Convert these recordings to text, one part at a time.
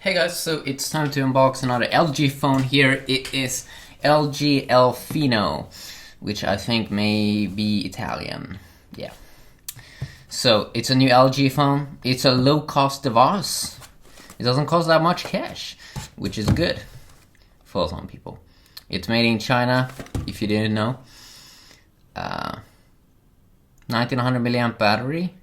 Hey guys, so it's time to unbox another LG phone here. It is LG L Fino, which I think may be Italian. Yeah. So it's a new LG phone. It's a low-cost device. It doesn't cost that much cash, which is good for some people. It's made in China, if you didn't know. 1900 milliamp battery.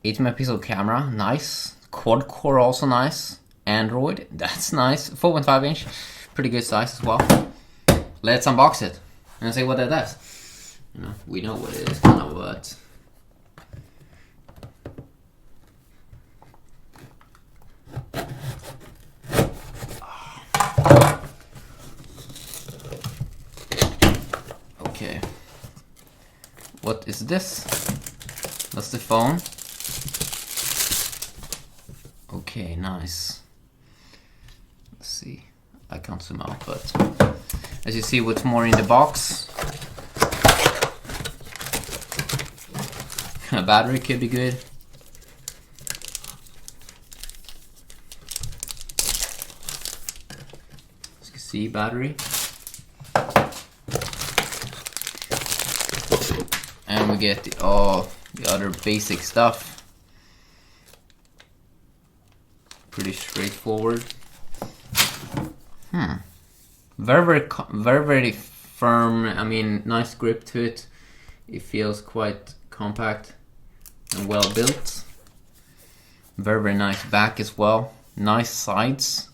8 megapixel camera, nice. Quad core also nice. Android, that's nice. 4.5 inch, pretty good size as well. Let's unbox it and see what that does. You know, we know what it is, kind of, but okay. What is this? That's the phone. Okay, nice. Let's see. I can't zoom out, but as you see, what's more in the box. A battery could be good. As you can see, battery. And we get the other basic stuff. Pretty straightforward. Very firm. I mean, nice grip to it. It feels quite compact and well built. Very nice back as well. Nice sides.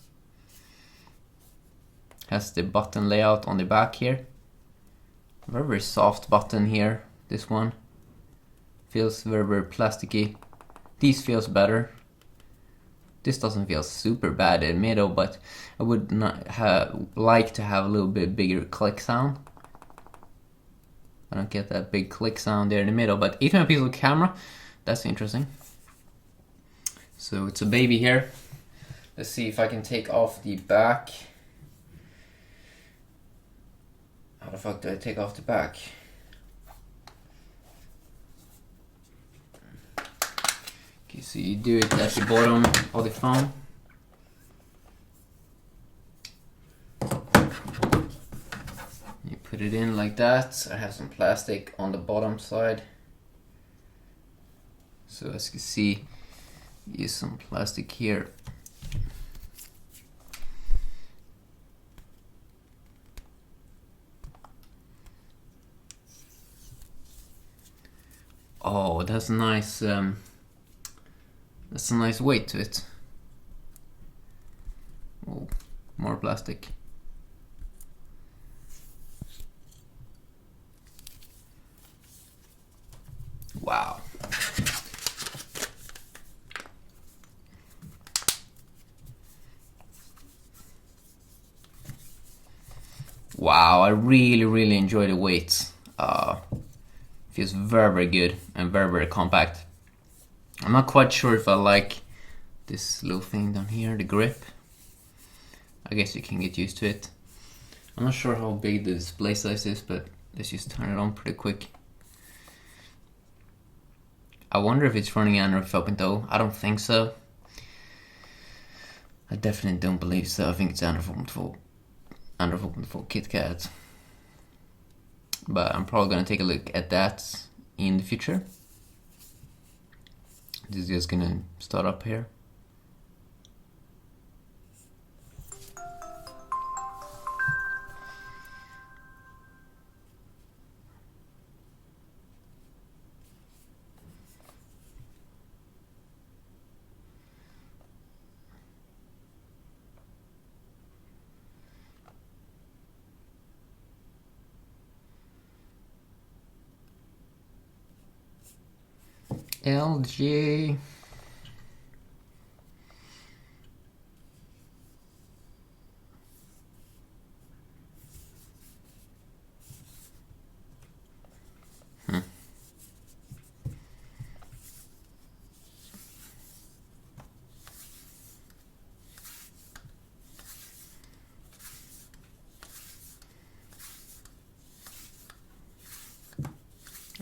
Has the button layout on the back here. Very soft button here. This one feels very plasticky. These feels better. This doesn't feel super bad in the middle, but I would not like to have a little bit bigger click sound. I don't get that big click sound there in the middle, but 8 megapixel camera, that's interesting. So it's a baby here. Let's see if I can take off the back. How the fuck do I take off the back? Okay, so you do it at the bottom of the phone. You put it in like that. I have some plastic on the bottom side. So as you can see, use some plastic here. Oh, that's nice. That's a nice weight to it. Oh, more plastic. Wow. Wow, I really enjoy the weight. Feels very good and very compact. I'm not quite sure if I like this little thing down here, the grip. I guess you can get used to it. I'm not sure how big the display size is, but let's just turn it on pretty quick. I wonder if it's running Android 4.0. I don't think so. I definitely don't believe so. I think it's Android 4.4. Android 4.4 KitKat. But I'm probably gonna take a look at that in the future. This is just gonna start up here. LG.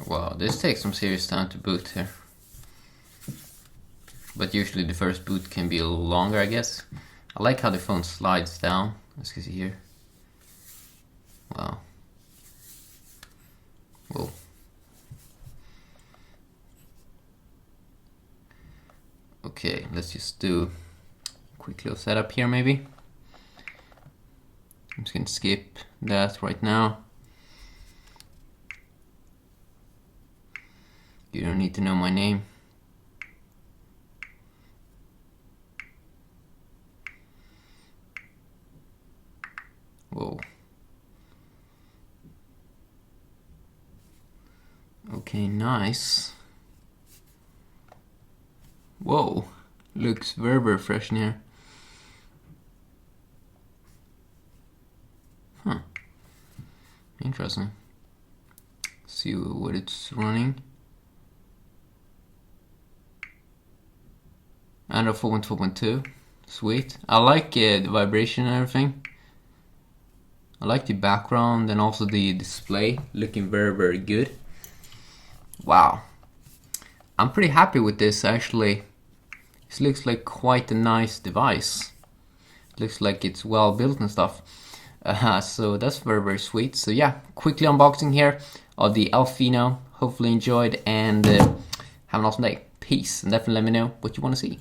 Wow, this takes some serious time to boot here. but usually the first boot can be a little longer, I guess. I like how the phone slides down, as you can see here. Wow. Whoa. Okay, let's just do a quick little setup here maybe. I'm just gonna skip that right now. You don't need to know my name. Whoa. Okay, nice. Whoa, looks very fresh in here. Huh. Interesting. See what it's running. Android 4.4.2. Sweet. I like the vibration and everything. I like the background and also the display. Looking very good. Wow. I'm pretty happy with this actually. This looks like quite a nice device. Looks like it's well built and stuff. So that's very sweet. So yeah, quickly unboxing here of the L Fino. Hopefully enjoyed and have an awesome day. Peace, and definitely let me know what you want to see.